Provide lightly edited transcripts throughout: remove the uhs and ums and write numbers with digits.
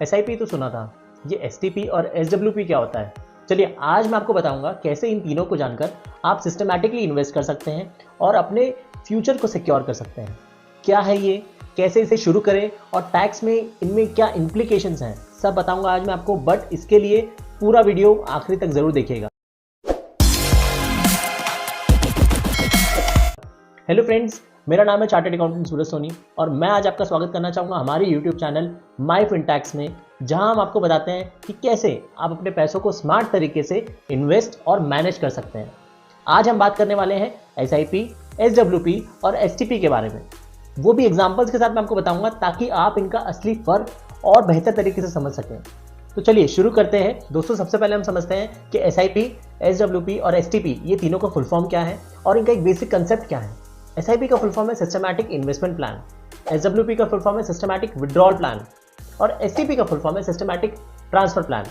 SIP तो सुना था, ये STP और SWP क्या होता है? चलिए आज मैं आपको बताऊंगा कैसे इन तीनों को जानकर आप सिस्टमैटिकली इन्वेस्ट कर सकते हैं और अपने फ्यूचर को सिक्योर कर सकते हैं। क्या है ये, कैसे इसे शुरू करें और टैक्स में इनमें क्या इम्प्लीकेशंस हैं, सब बताऊंगा आज मैं आपको, बट इसके लिए पूरा वीडियो आखिरी तक जरूर देखिएगा। हेलो फ्रेंड्स, मेरा नाम है चार्टर्ड अकाउंटेंट सूरज सोनी और मैं आज आपका स्वागत करना चाहूँगा हमारे यूट्यूब चैनल माय फिनटैक्स में, जहां हम आपको बताते हैं कि कैसे आप अपने पैसों को स्मार्ट तरीके से इन्वेस्ट और मैनेज कर सकते हैं। आज हम बात करने वाले हैं SIP, SWP और STP के बारे में, वो भी एग्जाम्पल्स के साथ मैं आपको बताऊंगा ताकि आप इनका असली फर्क और बेहतर तरीके से समझ सकें। तो चलिए शुरू करते हैं दोस्तों। सबसे पहले हम समझते हैं कि SIP, SWP और STP ये तीनों का फुल फॉर्म क्या है और इनका एक बेसिक कंसेप्ट क्या है। SIP का फुल फॉर्म है सिस्टमैटिक इन्वेस्टमेंट प्लान, SWP का फुल फॉर्म है सिस्टमैटिक विड्रॉल प्लान और STP का फुल फॉर्म है सिस्टमैटिक ट्रांसफर प्लान।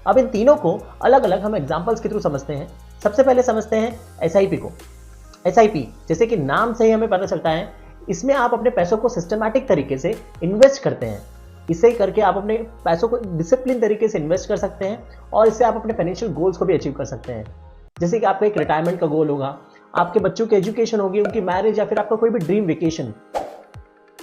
अब इन तीनों को अलग अलग हम एग्जांपल्स के थ्रू समझते हैं। सबसे पहले समझते हैं SIP को। SIP जैसे कि नाम से ही हमें पता चलता है, इसमें आप अपने पैसों को सिस्टमैटिक तरीके से इन्वेस्ट करते हैं। इसे करके आप अपने पैसों को डिसिप्लिन तरीके से इन्वेस्ट कर सकते हैं और इससे आप अपने फाइनेंशियल गोल्स को भी अचीव कर सकते हैं। जैसे कि आपका एक रिटायरमेंट का गोल होगा, आपके बच्चों की एजुकेशन होगी, उनकी मैरिज या फिर आपका कोई भी ड्रीम वेकेशन।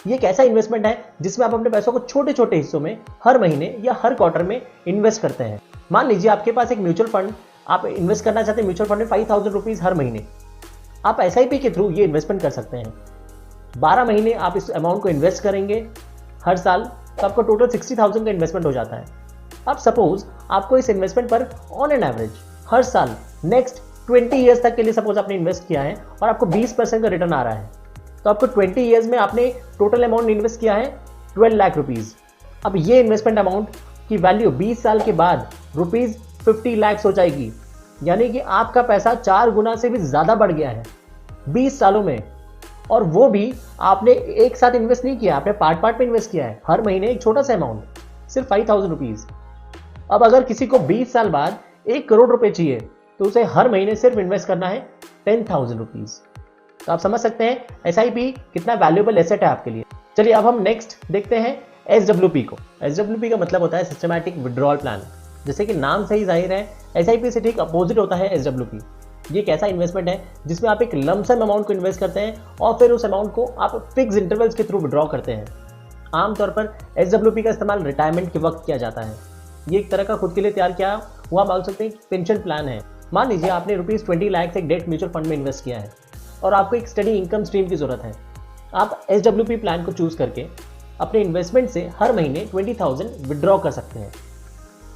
ये एक ऐसा इन्वेस्टमेंट है जिसमें आप अपने पैसों को छोटे छोटे हिस्सों में हर महीने या हर क्वार्टर में इन्वेस्ट करते हैं। मान लीजिए आपके पास एक म्यूचुअल फंड, आप इन्वेस्ट करना चाहते हैं म्यूचुअल फंड में 5000 रुपीज हर महीने। आप SIP के थ्रू ये इन्वेस्टमेंट कर सकते हैं। 12 महीने आप इस अमाउंट को इन्वेस्ट करेंगे हर साल, तो आपका टोटल 60,000 का इन्वेस्टमेंट हो जाता है। अब सपोज आपको इस इन्वेस्टमेंट पर ऑन एन एवरेज हर साल नेक्स्ट 20 ईयर्स तक के लिए सपोज आपने इन्वेस्ट किया है और आपको 20% का रिटर्न आ रहा है, तो आपको 20 ईयर्स में आपने टोटल अमाउंट इन्वेस्ट किया है 12 लाख रुपीज। अब ये इन्वेस्टमेंट अमाउंट की वैल्यू 20 साल के बाद रुपीज 50 लाख हो जाएगी, यानी कि आपका पैसा 4 गुना से भी ज्यादा बढ़ गया है 20 सालों में। और वो भी आपने एक साथ इन्वेस्ट नहीं किया, आपने पार्ट पार्ट में इन्वेस्ट किया है, हर महीने एक छोटा सा अमाउंट, सिर्फ 5000 रुपीज। अब अगर किसी को 20 साल बाद 1 करोड़ रुपए चाहिए तो उसे हर महीने सिर्फ इन्वेस्ट करना है 10,000 रुपीज। तो आप समझ सकते हैं SIP कितना वैल्यूएबल एसेट है आपके लिए। चलिए अब हम नेक्स्ट देखते हैं SWP को। SWP का मतलब होता है सिस्टमैटिक विड्रॉल प्लान। जैसे कि नाम से ही जाहिर है, SIP से ठीक अपोजिट होता है SWP। ये एक ऐसा इन्वेस्टमेंट है जिसमें आप एक लमसम अमाउंट को इन्वेस्ट करते हैं और फिर उस अमाउंट को आप फिक्स इंटरवल्स के थ्रू विड्रॉ करते हैं। आमतौर पर SWP का इस्तेमाल रिटायरमेंट के वक्त किया जाता है। ये एक तरह का खुद के लिए तैयार किया हुआ मान सकते हैं पेंशन प्लान है। मान लीजिए आपने रुपीज 20 लाख एक डेट म्यूचुअल फंड में इन्वेस्ट किया है और आपको एक स्टडी इनकम स्ट्रीम की जरूरत है। आप SWP प्लान को चूज करके अपने इन्वेस्टमेंट से हर महीने 20,000 विड्रॉ कर सकते हैं।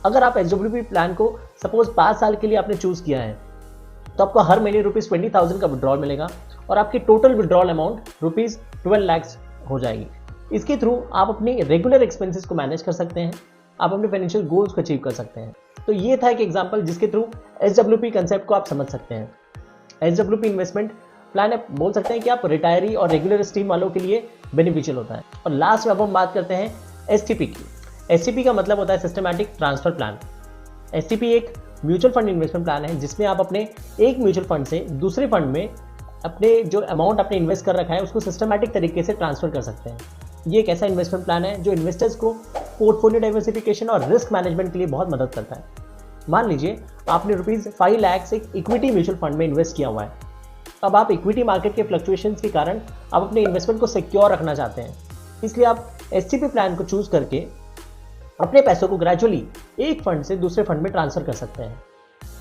अगर आप SWP प्लान को सपोज 5 साल के लिए आपने चूज किया है तो आपको हर महीने रुपीज 20,000 का विड्रॉल मिलेगा और आपकी total withdrawal amount rupees 12 lakh हो जाएगी। इसके थ्रू आप अपनी रेगुलर एक्सपेंसेस को मैनेज कर सकते हैं, आप अपने फाइनेंशियल गोल्स को अचीव कर सकते हैं। तो ये था एक एग्जांपल जिसके थ्रू SWP कंसेप्ट को आप समझ सकते हैं। SWP इन्वेस्टमेंट प्लान आप बोल सकते हैं कि आप रिटायरी और रेगुलर स्ट्रीम वालों के लिए बेनिफिशियल होता है। और लास्ट में अब हम बात करते हैं STP की। STP का मतलब होता है सिस्टमैटिक ट्रांसफर प्लान। STP एक म्यूचुअल फंड इन्वेस्टमेंट प्लान है जिसमें आप अपने एक म्यूचुअल फंड से दूसरे फंड में अपने जो अमाउंट आपने इन्वेस्ट कर रखा है उसको सिस्टमैटिक तरीके से ट्रांसफर कर सकते हैं। ये एक ऐसा इन्वेस्टमेंट प्लान है जो इन्वेस्टर्स को पोर्टफोलियो डाइवर्सिफिकेशन और रिस्क मैनेजमेंट के लिए बहुत मदद करता है। मान लीजिए आपने रुपीज 5 लाख एक इक्विटी म्यूचुअल फंड में इन्वेस्ट किया हुआ है। अब आप इक्विटी मार्केट के फ्लक्चुएशंस के कारण आप अपने इन्वेस्टमेंट को सिक्योर रखना चाहते हैं, इसलिए आप STP प्लान को चूज करके अपने पैसों को ग्रेजुअली एक फंड से दूसरे फंड में ट्रांसफर कर सकते हैं।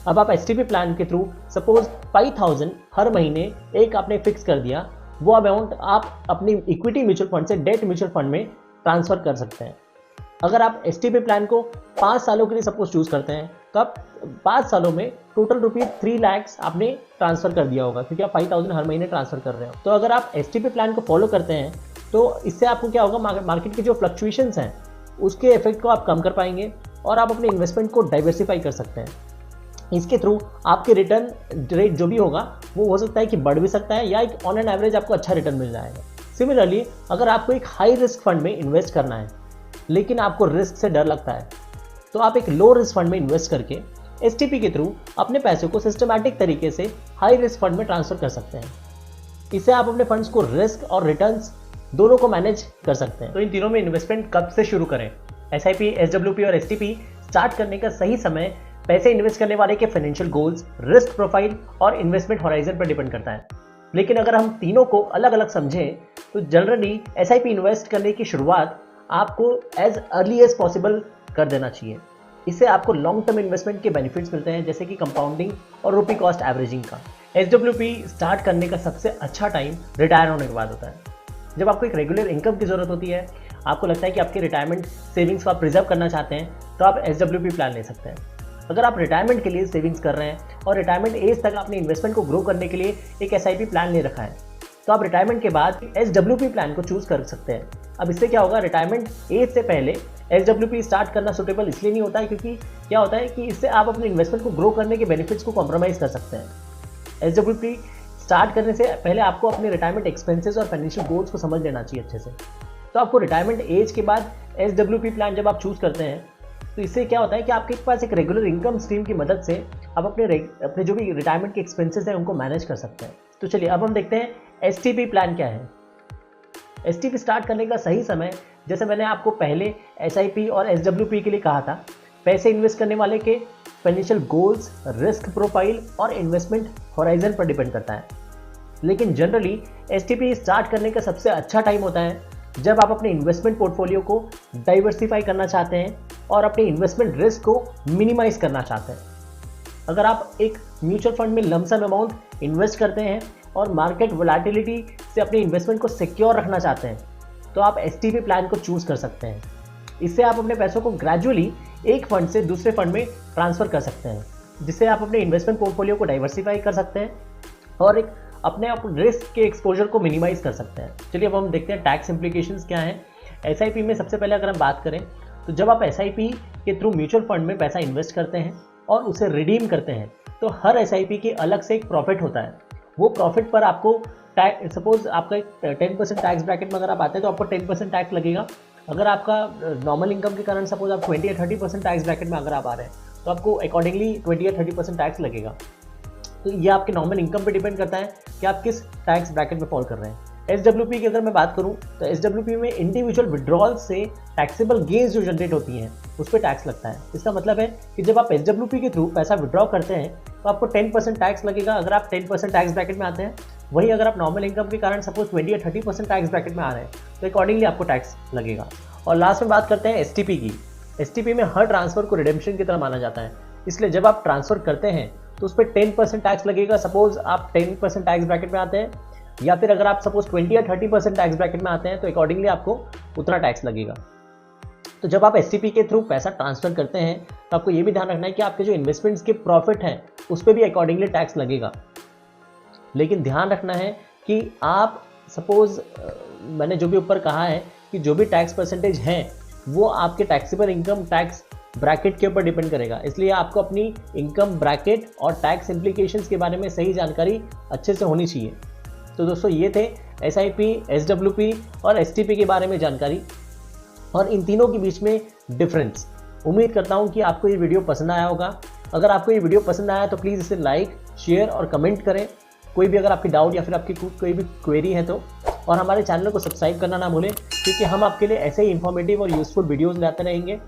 अब आप STP प्लान के थ्रू सपोज 5,000 हर महीने एक आपने फिक्स कर दिया, वो अमाउंट आप अपनी इक्विटी म्यूचुअल फंड से डेट म्यूचुअल फंड में ट्रांसफर कर सकते हैं। अगर आप STP प्लान को 5 सालों के लिए सपोज चूज करते हैं तो आप 5 सालों में टोटल रुपीज 3 लाख आपने ट्रांसफर कर दिया होगा, क्योंकि आप 5,000 हर महीने ट्रांसफर कर रहे हो। तो अगर आप STP प्लान को फॉलो करते हैं तो इससे आपको क्या होगा, मार्केट के जो फ्लक्चुएशंस हैं उसके इफेक्ट को आप कम कर पाएंगे और आप अपने इन्वेस्टमेंट को डाइवर्सिफाई कर सकते हैं। इसके थ्रू आपके रिटर्न रेट जो भी होगा वो हो सकता है कि बढ़ भी सकता है या एक ऑन एन एवरेज आपको अच्छा रिटर्न मिल जाएगा। सिमिलरली अगर आपको एक हाई रिस्क फंड में इन्वेस्ट करना है लेकिन आपको रिस्क से डर लगता है तो आप एक लो रिस्क फंड में इन्वेस्ट करके STP के थ्रू अपने पैसों को सिस्टमैटिक तरीके से हाई रिस्क फंड में ट्रांसफर कर सकते हैं। इससे आप अपने फंड्स को रिस्क और रिटर्न्स दोनों को मैनेज कर सकते हैं। तो इन तीनों में इन्वेस्टमेंट कब से शुरू करें? SIP, SWP और STP स्टार्ट करने का सही समय पैसे इन्वेस्ट करने वाले के फाइनेंशियल गोल्स, रिस्क प्रोफाइल और इन्वेस्टमेंट होराइजन पर डिपेंड करता है। लेकिन अगर हम तीनों को अलग अलग समझें तो जनरली SIP इन्वेस्ट करने की शुरुआत आपको एज अर्ली एज पॉसिबल कर देना चाहिए। इससे आपको लॉन्ग टर्म इन्वेस्टमेंट के बेनिफिट्स मिलते हैं, जैसे कि कंपाउंडिंग और रुपी कॉस्ट एवरेजिंग का। SWP स्टार्ट करने का सबसे अच्छा टाइम रिटायर होने के बाद होता है, जब आपको एक रेगुलर इनकम की ज़रूरत होती है, आपको लगता है कि आपके रिटायरमेंट सेविंग्स को आप प्रिजर्व करना चाहते हैं, तो आप SWP प्लान ले सकते हैं। अगर आप रिटायरमेंट के लिए सेविंग्स कर रहे हैं और रिटायरमेंट एज तक आपने इन्वेस्टमेंट को ग्रो करने के लिए एक SIP प्लान ले रखा है, तो आप रिटायरमेंट के बाद SWP प्लान को चूज कर सकते हैं। अब इससे क्या होगा, रिटायरमेंट एज से पहले SWP स्टार्ट करना सुटेबल इसलिए नहीं होता है क्योंकि क्या होता है कि इससे आप अपने इन्वेस्टमेंट को ग्रो करने के बेनिफिट्स को कॉम्प्रोमाइज़ कर सकते हैं। SWP स्टार्ट करने से पहले आपको अपने रिटायरमेंट एक्सपेंसेस और फाइनेंशियल गोल्स को समझ लेना चाहिए अच्छे से। तो आपको रिटायरमेंट एज के बाद SWP प्लान जब आप चूज करते हैं, तो इससे क्या होता है कि आपके पास एक रेगुलर इनकम स्ट्रीम की मदद से आप अपने जो भी रिटायरमेंट के एक्सपेंसेस हैं उनको मैनेज कर सकते हैं। तो चलिए अब हम देखते हैं STP प्लान क्या है। STP स्टार्ट करने का सही समय, जैसे मैंने आपको पहले SIP और SWP के लिए कहा था, पैसे इन्वेस्ट करने वाले के फाइनेंशियल गोल्स, रिस्क प्रोफाइल और इन्वेस्टमेंट होराइजन पर डिपेंड करता है। लेकिन जनरली STP स्टार्ट करने का सबसे अच्छा टाइम होता है जब आप अपने इन्वेस्टमेंट पोर्टफोलियो को डाइवर्सिफाई करना चाहते हैं और अपने इन्वेस्टमेंट रिस्क को मिनिमाइज करना चाहते हैं। अगर आप एक म्यूचुअल फंड में लमसम अमाउंट इन्वेस्ट करते हैं और मार्केट वोलेटिलिटी से अपने इन्वेस्टमेंट को सिक्योर रखना चाहते हैं, तो आप STP प्लान को चूज कर सकते हैं। इससे आप अपने पैसों को ग्रेजुअली एक फंड से दूसरे फंड में ट्रांसफर कर सकते हैं, जिससे आप अपने इन्वेस्टमेंट पोर्टफोलियो को डाइवर्सिफाई कर सकते हैं और एक अपने आप रिस्क के एक्सपोजर को मिनिमाइज कर सकते हैं। चलिए अब हम देखते हैं टैक्स इम्प्लीकेशंस क्या हैं। SIP में सबसे पहले अगर हम बात करें तो जब आप SIP के थ्रू म्यूचुअल फंड में पैसा इन्वेस्ट करते हैं और उसे रिडीम करते हैं, तो हर SIP के अलग से एक प्रॉफिट होता है। वो प्रॉफिट पर आपको टैक्स, सपोज आपका 10% टैक्स ब्रैकेट में अगर आप आते हैं तो आपको 10% टैक्स लगेगा। अगर आपका नॉर्मल इनकम के कारण सपोज आप 20 या 30% टैक्स ब्रैकेट में अगर आप आ रहे हैं, तो आपको अकॉर्डिंगली 20 या 30% टैक्स लगेगा। तो ये आपके नॉर्मल इनकम पे डिपेंड करता है कि आप किस टैक्स ब्रैकेट में फॉल कर रहे हैं। SWP की अगर मैं बात करूं तो SWP में इंडिविजुअल विड्रॉल से टैक्सेबल गेन्स जो जनरेट होती हैं उस पर टैक्स लगता है। इसका मतलब है कि जब आप SWP के थ्रू पैसा विड्रॉ करते हैं तो आपको 10% टैक्स लगेगा अगर आप 10% टैक्स ब्रैकेट में आते हैं। वही अगर आप नॉर्मल इनकम के कारण सपोज 20 या 30% टैक्स ब्रैकेट में आ रहे हैं तो अकॉर्डिंगली आपको टैक्स लगेगा। और लास्ट में बात करते हैं STP की। STP में हर ट्रांसफर को रिडेम्पशन की तरह माना जाता है, इसलिए जब आप ट्रांसफर करते हैं तो उस पर 10% टैक्स लगेगा। सपोज आप 10% टैक्स ब्रैकेट में आते हैं, या फिर अगर आप सपोज 20 या 30% टैक्स ब्रैकेट में आते हैं तो अकॉर्डिंगली आपको उतना टैक्स लगेगा। तो जब आप STP के थ्रू पैसा ट्रांसफर करते हैं तो आपको ये भी ध्यान रखना है कि आपके जो इन्वेस्टमेंट्स के प्रॉफिट हैं उस पर भी अकॉर्डिंगली टैक्स लगेगा। लेकिन ध्यान रखना है कि आप सपोज मैंने जो भी ऊपर कहा है कि जो भी टैक्स परसेंटेज हैं वो आपके टैक्सेबल इनकम टैक्स ब्रैकेट के ऊपर डिपेंड करेगा, इसलिए आपको अपनी इनकम ब्रैकेट और टैक्स इम्प्लीकेशंस के बारे में सही जानकारी अच्छे से होनी चाहिए। तो दोस्तों ये थे SIP, SWP और STP के बारे में जानकारी और इन तीनों के बीच में डिफरेंस। उम्मीद करता हूँ कि आपको ये वीडियो पसंद आया होगा। अगर आपको ये वीडियो पसंद आया तो प्लीज़ इसे लाइक, शेयर और कमेंट करें। कोई भी अगर आपकी डाउट या फिर आपकी कोई भी क्वेरी है तो, और हमारे चैनल को सब्सक्राइब करना ना भूलें क्योंकि हम आपके लिए ऐसे ही इंफॉर्मेटिव और यूजफुल वीडियोज़ लाते रहेंगे।